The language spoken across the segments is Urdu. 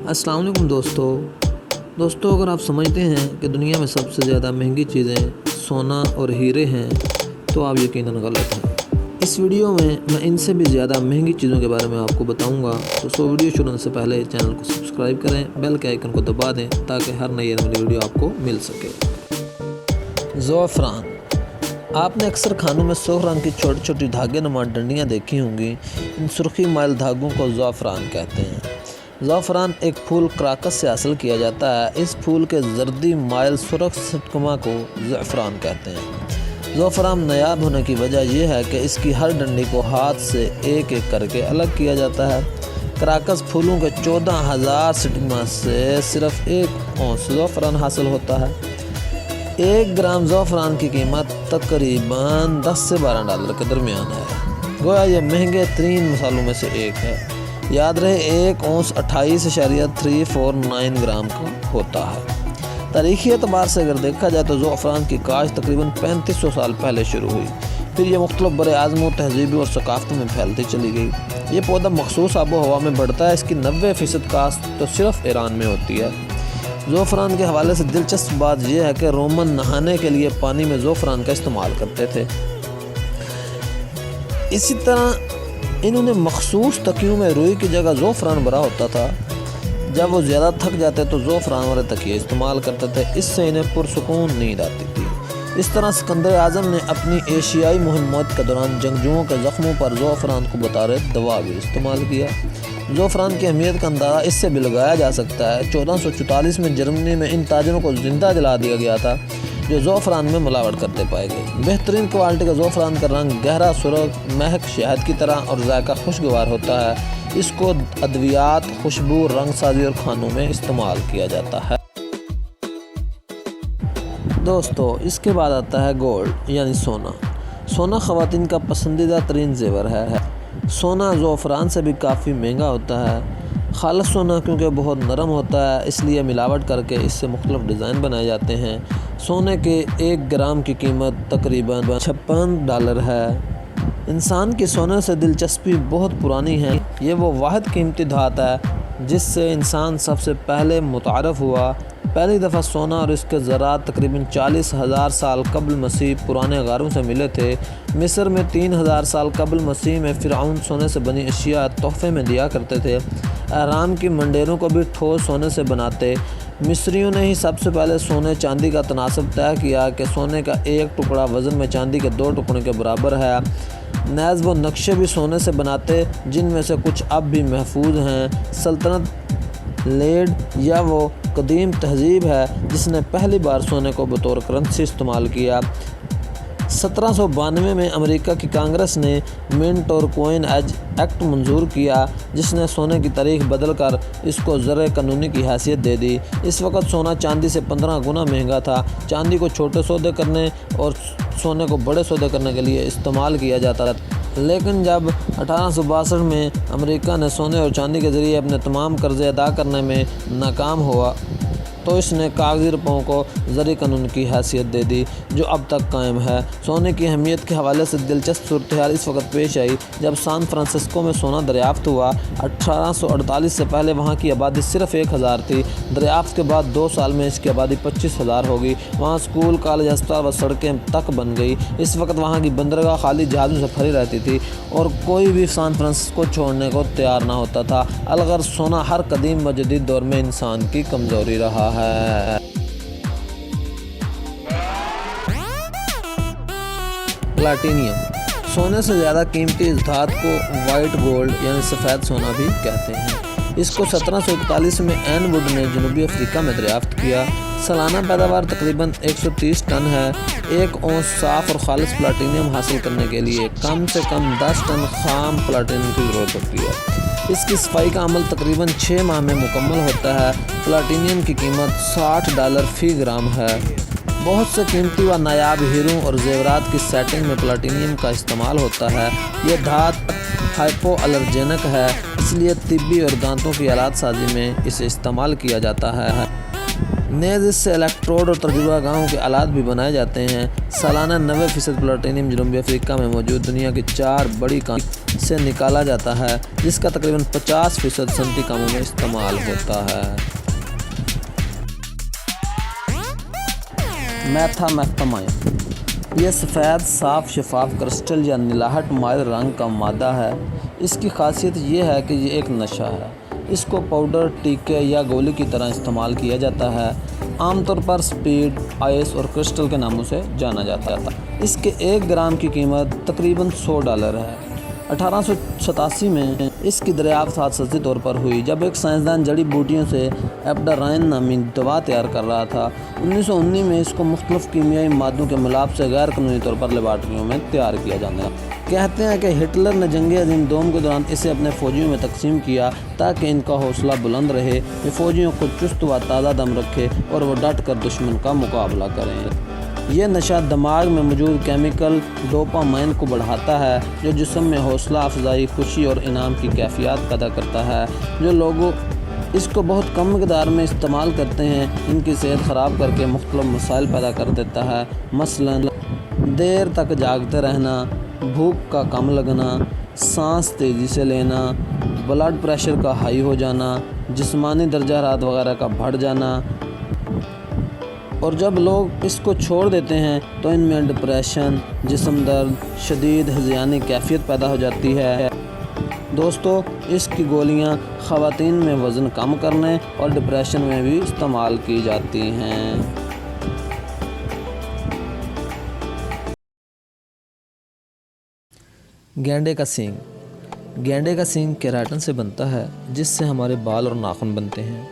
السلام علیکم دوستو، اگر آپ سمجھتے ہیں کہ دنیا میں سب سے زیادہ مہنگی چیزیں سونا اور ہیرے ہیں تو آپ یقیناً غلط ہیں۔ اس ویڈیو میں ان سے بھی زیادہ مہنگی چیزوں کے بارے میں آپ کو بتاؤں گا، تو ویڈیو شروع ہونے سے پہلے چینل کو سبسکرائب کریں، بیل کے آئیکن کو دبا دیں تاکہ ہر نئی ویڈیو آپ کو مل سکے۔ زعفران۔ آپ نے اکثر کھانوں میں سرخ رنگ کی چھوٹی چھوٹی دھاگے نما ڈنڈیاں دیکھی ہوں گی۔ ان سرخی مائل دھاگوں کو زعفران کہتے ہیں۔ زعفران ایک پھول کراکس سے حاصل کیا جاتا ہے۔ اس پھول کے زردی مائل سرخ سٹکما کو زعفران کہتے ہیں۔ زعفران نایاب ہونے کی وجہ یہ ہے کہ اس کی ہر ڈنڈی کو ہاتھ سے ایک ایک کر کے الگ کیا جاتا ہے۔ کراکس پھولوں کے 14,000 سٹگما سے صرف 1 اونس زعفران حاصل ہوتا ہے۔ 1 گرام زعفران کی قیمت تقریباً $10 سے $12 کے درمیان ہے۔ گویا یہ مہنگے ترین مسالوں میں سے ایک ہے۔ یاد رہے 1 اونس 28.349 گرام کا ہوتا ہے۔ تاریخی اعتبار سے اگر دیکھا جائے تو زعفران کی کاشت تقریباً 3500 سال پہلے شروع ہوئی، پھر یہ مختلف بر اعظموں، تہذیبوں اور ثقافتوں میں پھیلتی چلی گئی۔ یہ پودا مخصوص آب و ہوا میں بڑھتا ہے۔ اس کی 90% کاشت تو صرف ایران میں ہوتی ہے۔ زعفران کے حوالے سے دلچسپ بات یہ ہے کہ رومن نہانے کے لیے پانی میں زعفران کا استعمال کرتے تھے۔ اسی طرح انہوں نے مخصوص تکیوں میں روئی کی جگہ زعفران بھرا ہوتا تھا۔ جب وہ زیادہ تھک جاتے تو زعفران والے تکیے استعمال کرتے تھے۔ اس سے انہیں پرسکون نیند آتی تھی۔ اس طرح سکندر اعظم نے اپنی ایشیائی مہمات کے دوران جنگجوؤں کے زخموں پر زعفران کو بطور دوا بھی استعمال کیا۔ زعفران کی اہمیت کا اندازہ اس سے بھی لگایا جا سکتا ہے۔ 1444 میں جرمنی میں ان تاجروں کو زندہ جلا دیا گیا تھا جو زعفران میں ملاوٹ کرتے پائے گئے۔ بہترین کوالٹی کا زعفران کا رنگ گہرا سرخ، مہک شہد کی طرح اور ذائقہ خوشگوار ہوتا ہے۔ اس کو ادویات، خوشبو، رنگ سازی اور کھانوں میں استعمال کیا جاتا ہے۔ دوستو، اس کے بعد آتا ہے گولڈ یعنی سونا۔ سونا خواتین کا پسندیدہ ترین زیور ہے۔ سونا زعفران سے بھی کافی مہنگا ہوتا ہے۔ خالص سونا کیونکہ بہت نرم ہوتا ہے، اس لیے ملاوٹ کر کے اس سے مختلف ڈیزائن بنائے جاتے ہیں۔ سونے کے 1 گرام کی قیمت تقریباً $56 ہے۔ انسان کی سونے سے دلچسپی بہت پرانی ہے۔ یہ وہ واحد قیمتی دھات ہے جس سے انسان سب سے پہلے متعارف ہوا۔ پہلی دفعہ سونا اور اس کے ذرات تقریباً 40,000 سال قبل مسیح پرانے غاروں سے ملے تھے۔ مصر میں 3,000 سال قبل مسیح میں فرعون سونے سے بنی اشیاء تحفے میں دیا کرتے تھے۔ اہرام کی منڈیروں کو بھی ٹھوس سونے سے بناتے۔ مصریوں نے ہی سب سے پہلے سونے چاندی کا تناسب طے کیا کہ سونے کا 1 ٹکڑا وزن میں چاندی کے 2 ٹکڑوں کے برابر ہے۔ نیز وہ نقشے بھی سونے سے بناتے جن میں سے کچھ اب بھی محفوظ ہیں۔ سلطنت لیڈ یا وہ قدیم تہذیب ہے جس نے پہلی بار سونے کو بطور کرنسی استعمال کیا۔ 1792 میں امریکہ کی کانگریس نے منٹ اور کوئن ایج ایکٹ منظور کیا جس نے سونے کی تاریخ بدل کر اس کو زر قانونی کی حیثیت دے دی۔ اس وقت سونا چاندی سے 15 گنا مہنگا تھا۔ چاندی کو چھوٹے سودے کرنے اور سونے کو بڑے سودے کرنے کے لیے استعمال کیا جاتا تھا، لیکن جب 1862 میں امریکہ نے سونے اور چاندی کے ذریعے اپنے تمام قرضے ادا کرنے میں ناکام ہوا تو اس نے کاغذی روپوں کو زرعی قانون کی حیثیت دے دی جو اب تک قائم ہے۔ سونے کی اہمیت کے حوالے سے دلچسپ صورتحال اس وقت پیش آئی جب سان فرانسسکو میں سونا دریافت ہوا۔ 1848 سے پہلے وہاں کی آبادی صرف 1,000 تھی۔ دریافت کے بعد 2 سال میں اس کی آبادی 25,000 ہو گئی۔ وہاں اسکول، کالج، ہسپتال و سڑکیں تک بن گئی۔ اس وقت وہاں کی بندرگاہ خالی جہازوں سے بھری رہتی تھی اور کوئی بھی سان فرانسسکو چھوڑنے کو تیار نہ ہوتا تھا۔ الغرض سونا ہر قدیم و جدید دور میں انسان کی کمزوری رہا ہے۔ پلاٹینیم۔ سونے سے زیادہ قیمتی اس دھات کو وائٹ گولڈ یعنی سفید سونا بھی کہتے ہیں۔ اس کو 1741 میں این ووڈ نے جنوبی افریقہ میں دریافت کیا۔ سالانہ پیداوار تقریباً 130 ٹن ہے۔ 1 اونس صاف اور خالص پلاٹینیم حاصل کرنے کے لیے کم سے کم 10 ٹن خام پلاٹینیم کی ضرورت ہوتی ہے۔ اس کی صفائی کا عمل تقریباً 6 ماہ میں مکمل ہوتا ہے۔ پلاٹینیم کی قیمت $60 فی گرام ہے۔ بہت سے قیمتی و نایاب ہیروں اور زیورات کی سیٹنگ میں پلاٹینیم کا استعمال ہوتا ہے۔ یہ دھات ہائپو الرجینک ہے، اس لیے طبی اور دانتوں کی آلات سازی میں اسے استعمال کیا جاتا ہے۔ نیز اس سے الیکٹروڈ اور تجربہ گاہوں کے آلات بھی بنائے جاتے ہیں۔ سالانہ 90% پلاٹینیم جنوبی افریقہ میں موجود دنیا کی 4 بڑی سے نکالا جاتا ہے، جس کا تقریباً 50% صنعتی کاموں میں استعمال ہوتا ہے۔ میتھامائن یہ سفید صاف شفاف کرسٹل یا نیلاہٹ مائل رنگ کا مادہ ہے۔ اس کی خاصیت یہ ہے کہ یہ ایک نشہ ہے۔ اس کو پاؤڈر، ٹیکے یا گولی کی طرح استعمال کیا جاتا ہے۔ عام طور پر سپیڈ، آئس اور کرسٹل کے ناموں سے جانا جاتا ہے۔ اس کے 1 گرام کی قیمت تقریباً $100 ہے۔ 1887 میں اس کی دریافت حادثاتی طور پر ہوئی جب ایک سائنسدان جڑی بوٹیوں سے ایپڈارائن نامی دوا تیار کر رہا تھا۔ 1919 میں اس کو مختلف کیمیائی مادوں کے ملاپ سے غیر قانونی طور پر لیبارٹریوں میں تیار کیا جانے لگا۔ کہتے ہیں کہ ہٹلر نے جنگ عظیم دوم کے دوران اسے اپنے فوجیوں میں تقسیم کیا تاکہ ان کا حوصلہ بلند رہے، یہ فوجیوں کو چست و تازہ دم رکھے اور وہ ڈٹ کر دشمن کا مقابلہ کریں۔ یہ نشہ دماغ میں موجود کیمیکل ڈوپامائن کو بڑھاتا ہے، جو جسم میں حوصلہ افزائی، خوشی اور انعام کی کیفیات پیدا کرتا ہے۔ جو لوگ اس کو بہت کم مقدار میں استعمال کرتے ہیں، ان کی صحت خراب کر کے مختلف مسائل پیدا کر دیتا ہے، مثلاً دیر تک جاگتے رہنا، بھوک کا کم لگنا، سانس تیزی سے لینا، بلڈ پریشر کا ہائی ہو جانا، جسمانی درجہ حرارت وغیرہ کا بڑھ جانا۔ اور جب لوگ اس کو چھوڑ دیتے ہیں تو ان میں ڈپریشن، جسم درد، شدید ہذیانی کیفیت پیدا ہو جاتی ہے۔ دوستو، اس کی گولیاں خواتین میں وزن کم کرنے اور ڈپریشن میں بھی استعمال کی جاتی ہیں۔ گینڈے کا سینگ۔ گینڈے کا سینگ کیراٹن سے بنتا ہے، جس سے ہمارے بال اور ناخن بنتے ہیں۔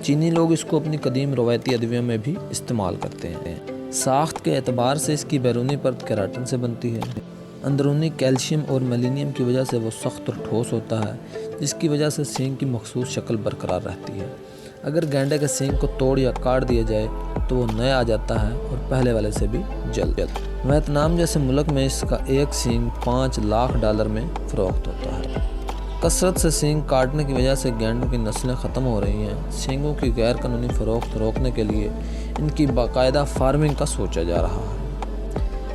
چینی لوگ اس کو اپنی قدیم روایتی ادویوں میں بھی استعمال کرتے ہیں۔ ساخت کے اعتبار سے اس کی بیرونی پرت کیراٹن سے بنتی ہے۔ اندرونی کیلشیم اور میلینیم کی وجہ سے وہ سخت اور ٹھوس ہوتا ہے، جس کی وجہ سے سینگ کی مخصوص شکل برقرار رہتی ہے۔ اگر گینڈے کے سینگ کو توڑ یا کاٹ دیا جائے تو وہ نیا آ جاتا ہے اور پہلے والے سے بھی جلد۔ ویتنام جیسے ملک میں اس کا ایک سینگ $5 لاکھ میں فروخت ہوتا ہے۔ کثرت سے سینگ کاٹنے کی وجہ سے گینڈوں کی نسلیں ختم ہو رہی ہیں۔ سینگوں کی غیر قانونی فروخت روکنے کے لیے ان کی باقاعدہ فارمنگ کا سوچا جا رہا ہے۔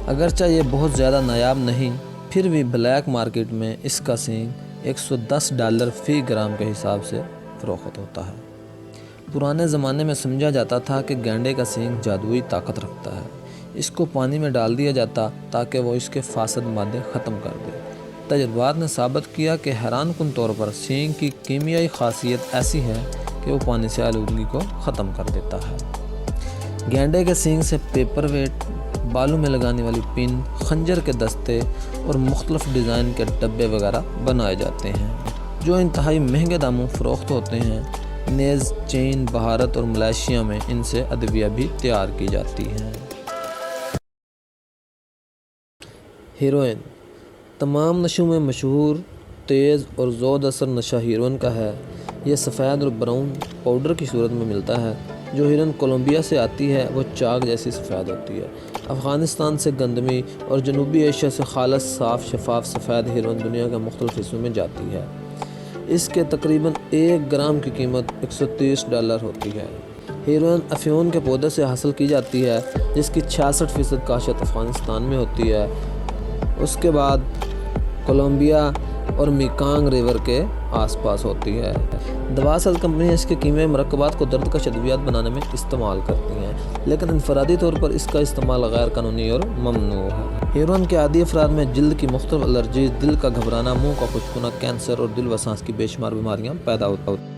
اگرچہ یہ بہت زیادہ نایاب نہیں، پھر بھی بلیک مارکیٹ میں اس کا سینگ $110 فی گرام کے حساب سے فروخت ہوتا ہے۔ پرانے زمانے میں سمجھا جاتا تھا کہ گینڈے کا سینگ جادوئی طاقت رکھتا ہے۔ اس کو پانی میں ڈال دیا جاتا تاکہ وہ اس کے فاسد مادے ختم کر دے۔ تجربات نے ثابت کیا کہ حیران کن طور پر سینگ کی کیمیائی خاصیت ایسی ہے کہ وہ پانی سے آلودگی کو ختم کر دیتا ہے۔ گینڈے کے سینگ سے پیپر ویٹ، بالوں میں لگانے والی پن، خنجر کے دستے اور مختلف ڈیزائن کے ڈبے وغیرہ بنائے جاتے ہیں، جو انتہائی مہنگے داموں فروخت ہوتے ہیں۔ نیز چین، بھارت اور ملائیشیا میں ان سے ادویہ بھی تیار کی جاتی ہیں۔ ہیروئن۔ تمام نشوں میں مشہور، تیز اور زود اثر نشہ ہیروئن کا ہے۔ یہ سفید اور براؤن پاؤڈر کی صورت میں ملتا ہے۔ جو ہیروئن کولمبیا سے آتی ہے وہ چاک جیسی سفید ہوتی ہے۔ افغانستان سے گندمی اور جنوبی ایشیا سے خالص صاف شفاف سفید ہیروئن دنیا کے مختلف حصوں میں جاتی ہے۔ اس کے تقریباً 1 گرام کی قیمت $130 ہوتی ہے۔ ہیروئن افیون کے پودے سے حاصل کی جاتی ہے، جس کی 66% کاشت افغانستان میں ہوتی ہے۔ اس کے بعد کولمبیا اور میکانگ ریور کے آس پاس ہوتی ہے۔ دوا ساز کمپنیاں اس کے کیمیائی مرکبات کو درد کش ادویات بنانے میں استعمال کرتی ہیں، لیکن انفرادی طور پر اس کا استعمال غیر قانونی اور ممنوع ہے۔ ہیروئن کے عادی افراد میں جلد کی مختلف الرجیز، دل کا گھبرانا، منہ کا خشک ہونا، کینسر اور دل و سانس کی بے شمار بیماریاں پیدا ہوتی ہیں۔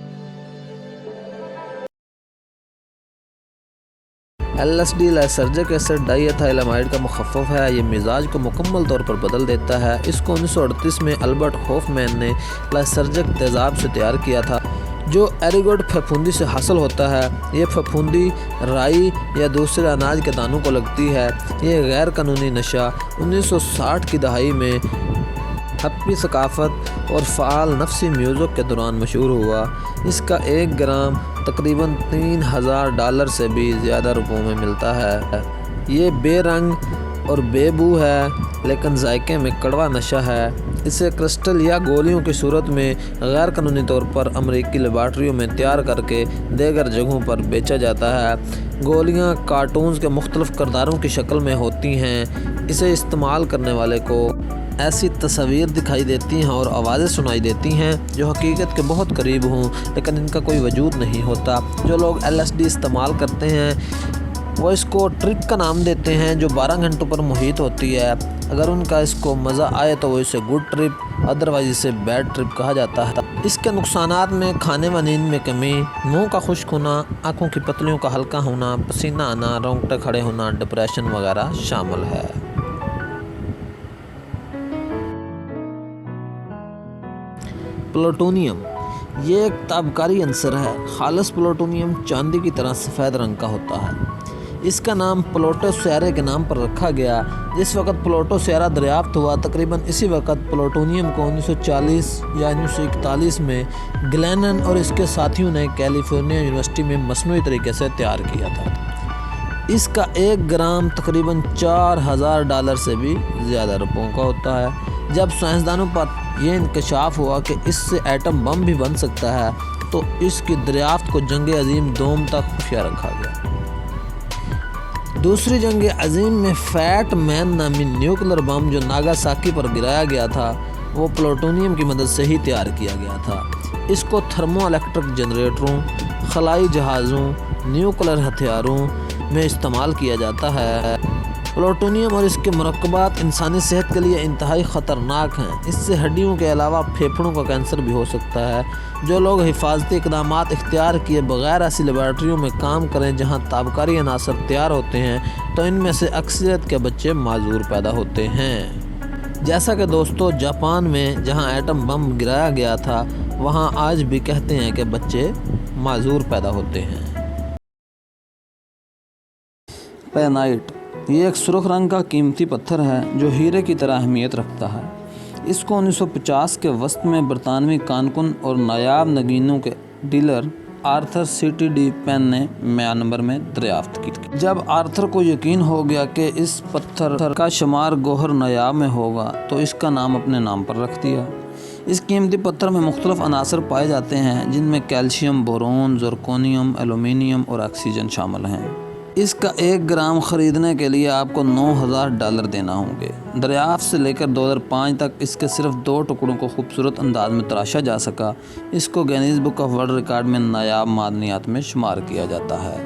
LSD لائسرجک ایسڈ ڈائی ایتھائل امائڈ کا مخفف ہے۔ یہ مزاج کو مکمل طور پر بدل دیتا ہے۔ اس کو 1938 میں البرٹ ہوفمین نے لائسرجک تیزاب سے تیار کیا تھا، جو ایریگوڈ پھپھوندی سے حاصل ہوتا ہے۔ یہ پھپھوندی رائی یا دوسرے اناج کے دانوں کو لگتی ہے۔ یہ غیر قانونی نشہ 1960 کی دہائی میں ہپی ثقافت اور فعال نفسی میوزک کے دوران مشہور ہوا۔ اس کا 1 گرام تقریباً $3000 سے بھی زیادہ روپوں میں ملتا ہے۔ یہ بے رنگ اور بے بو ہے، لیکن ذائقے میں کڑوا نشہ ہے۔ اسے کرسٹل یا گولیوں کی صورت میں غیر قانونی طور پر امریکی لیبارٹریوں میں تیار کر کے دیگر جگہوں پر بیچا جاتا ہے۔ گولیاں کارٹونز کے مختلف کرداروں کی شکل میں ہوتی ہیں۔ اسے استعمال کرنے والے کو ایسی تصاویر دکھائی دیتی ہیں اور آوازیں سنائی دیتی ہیں جو حقیقت کے بہت قریب ہوں، لیکن ان کا کوئی وجود نہیں ہوتا۔ جو لوگ LSD استعمال کرتے ہیں وہ اس کو ٹرپ کا نام دیتے ہیں، جو 12 گھنٹوں پر محیط ہوتی ہے۔ اگر ان کا اس کو مزہ آئے تو وہ اسے گڈ ٹرپ، ادروائز اسے بیڈ ٹرپ کہا جاتا ہے۔ اس کے نقصانات میں کھانے و نیند میں کمی، منہ کا خشک ہونا، آنکھوں کی پتلیوں کا ہلکا ہونا، پسینہ آنا، رونگٹے کھڑے ہونا، ڈپریشن وغیرہ شامل ہے۔ پلوٹونیم یہ ایک تابکاری عنصر ہے۔ خالص پلوٹونیم چاندی کی طرح سفید رنگ کا ہوتا ہے۔ اس کا نام پلوٹو سیارے کے نام پر رکھا گیا۔ جس وقت پلوٹو سیارہ دریافت ہوا، تقریباً اسی وقت پلوٹونیم کو 1940 یا 1941 میں گلینن اور اس کے ساتھیوں نے کیلیفورنیا یونیورسٹی میں مصنوعی طریقے سے تیار کیا تھا۔ اس کا 1 گرام تقریباً $4000 سے بھی زیادہ روپوں کا ہوتا ہے۔ جب سائنسدانوں پر یہ انکشاف ہوا کہ اس سے ایٹم بم بھی بن سکتا ہے تو اس کی دریافت کو جنگ عظیم دوم تک خفیہ رکھا گیا۔ دوسری جنگ عظیم میں فیٹ مین نامی نیوکلر بم جو ناگاساکی پر گرایا گیا تھا وہ پلوٹونیم کی مدد سے ہی تیار کیا گیا تھا۔ اس کو تھرمو الیکٹرک جنریٹروں، خلائی جہازوں، نیوکلر ہتھیاروں میں استعمال کیا جاتا ہے۔ پلوٹونیم اور اس کے مرکبات انسانی صحت کے لیے انتہائی خطرناک ہیں۔ اس سے ہڈیوں کے علاوہ پھیپھڑوں کا کینسر بھی ہو سکتا ہے۔ جو لوگ حفاظتی اقدامات اختیار کیے بغیر ایسی لیبارٹریوں میں کام کریں جہاں تابکاری عناصر تیار ہوتے ہیں تو ان میں سے اکثریت کے بچے معذور پیدا ہوتے ہیں۔ جیسا کہ دوستو جاپان میں جہاں ایٹم بم گرایا گیا تھا وہاں آج بھی کہتے ہیں کہ بچے معذور پیدا ہوتے ہیں۔ پینائٹ یہ ایک سرخ رنگ کا قیمتی پتھر ہے جو ہیرے کی طرح اہمیت رکھتا ہے۔ اس کو 1950 کے وسط میں برطانوی کانکن اور نایاب نگینوں کے ڈیلر آرتھر CTD پین نے میانمار میں دریافت کی۔ جب آرتھر کو یقین ہو گیا کہ اس پتھر کا شمار گوہر نایاب میں ہوگا تو اس کا نام اپنے نام پر رکھ دیا۔ اس قیمتی پتھر میں مختلف عناصر پائے جاتے ہیں جن میں کیلشیم، بورون، زرکونیم، ایلومینیم اور آکسیجن شامل ہیں۔ اس کا 1 گرام خریدنے کے لیے آپ کو $9000 دینا ہوں گے۔ دریافت سے لے کر 2005 تک اس کے صرف 2 ٹکڑوں کو خوبصورت انداز میں تراشا جا سکا۔ اس کو Guinness book of world record میں نایاب معدنیات میں شمار کیا جاتا ہے۔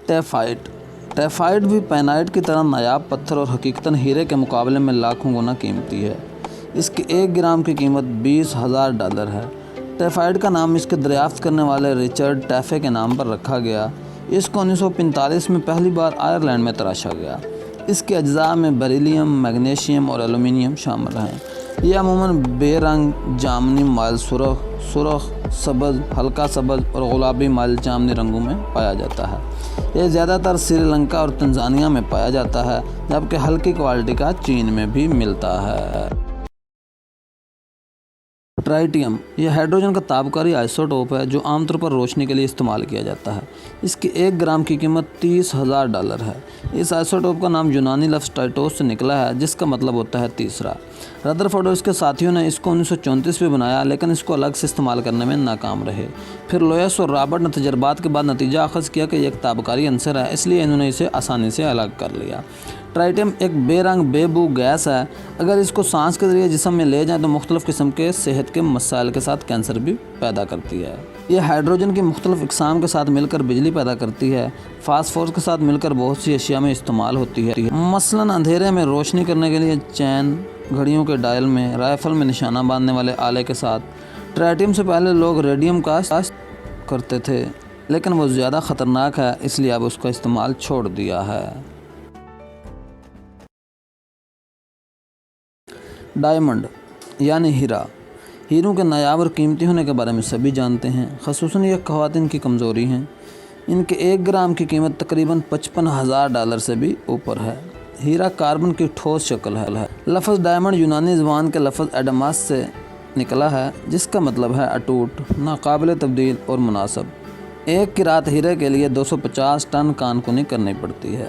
ٹیفائٹ بھی پینائٹ کی طرح نایاب پتھر اور حقیقتاً ہیرے کے مقابلے میں لاکھوں گنا قیمتی ہے۔ اس کے 1 گرام کی قیمت $20000 ہے۔ ٹیفائٹ کا نام اس کے دریافت کرنے والے رچرڈ ٹیفے کے نام پر رکھا گیا۔ اس کو 1945 میں پہلی بار آئرلینڈ میں تراشا گیا۔ اس کے اجزاء میں بیریلیم، میگنیشیم اور ایلومینیم شامل ہیں۔ یہ عموماً بے رنگ جامنی مائل سرخ، سبز، ہلکا سبز اور گلابی مائل جامنی رنگوں میں پایا جاتا ہے۔ یہ زیادہ تر سری لنکا اور تنزانیہ میں پایا جاتا ہے، جبکہ ہلکی کوالٹی کا چین میں بھی ملتا ہے۔ ٹرائٹیم یہ ہائیڈروجن کا تابکاری آئسوٹوپ ہے جو عام طور پر روشنی کے لیے استعمال کیا جاتا ہے۔ اس کی 1 گرام کی قیمت $30000 ہے۔ اس آئسوٹوپ کا نام یونانی لفظ ٹائٹوس سے نکلا ہے جس کا مطلب ہوتا ہے تیسرا۔ ردرفورڈ اور اس کے ساتھیوں نے اس کو 1934 میں بنایا لیکن اس کو الگ سے استعمال کرنے میں ناکام رہے۔ پھر لوئس اور رابرٹ نے تجربات کے بعد نتیجہ اخذ کیا کہ یہ ایک تابکاری عنصر ہے، اس لیے انہوں نے اسے آسانی سے الگ کر لیا۔ ٹرائٹیم ایک بے رنگ بے بو گیس ہے۔ اگر اس کو سانس کے ذریعے جسم میں لے جائیں تو مختلف قسم کے صحت کے مسائل کے ساتھ کینسر بھی پیدا کرتی ہے۔ یہ ہائیڈروجن کی مختلف اقسام کے ساتھ مل کر بجلی پیدا کرتی ہے۔ فاسفورس کے ساتھ مل کر بہت سی اشیاء میں استعمال ہوتی ہے، مثلاً اندھیرے میں روشنی کرنے کے لیے چین، گھڑیوں کے ڈائل میں، رائفل میں نشانہ باندھنے والے آلے کے ساتھ۔ ٹرائٹیم سے پہلے لوگ ریڈیم کا استعمال کرتے تھے لیکن وہ زیادہ خطرناک ہے، اس لیے اب اس کا استعمال چھوڑ دیا ہے۔ ڈائمنڈ یعنی ہیرا ہیروں کے نایاب اور قیمتی ہونے کے بارے میں سبھی جانتے ہیں، خصوصاً یہ خواتین کی کمزوری ہیں۔ ان کے 1 گرام کی قیمت تقریباً $55,000 سے بھی اوپر ہے۔ ہیرا کاربن کی ٹھوس شکل ہے۔ لفظ ڈائمنڈ یونانی زبان کے لفظ ایڈماس سے نکلا ہے جس کا مطلب ہے اٹوٹ، ناقابل تبدیل اور مناسب۔ 1 قیراط ہیرے کے لیے 250 ٹن کان کنی کرنی پڑتی ہے۔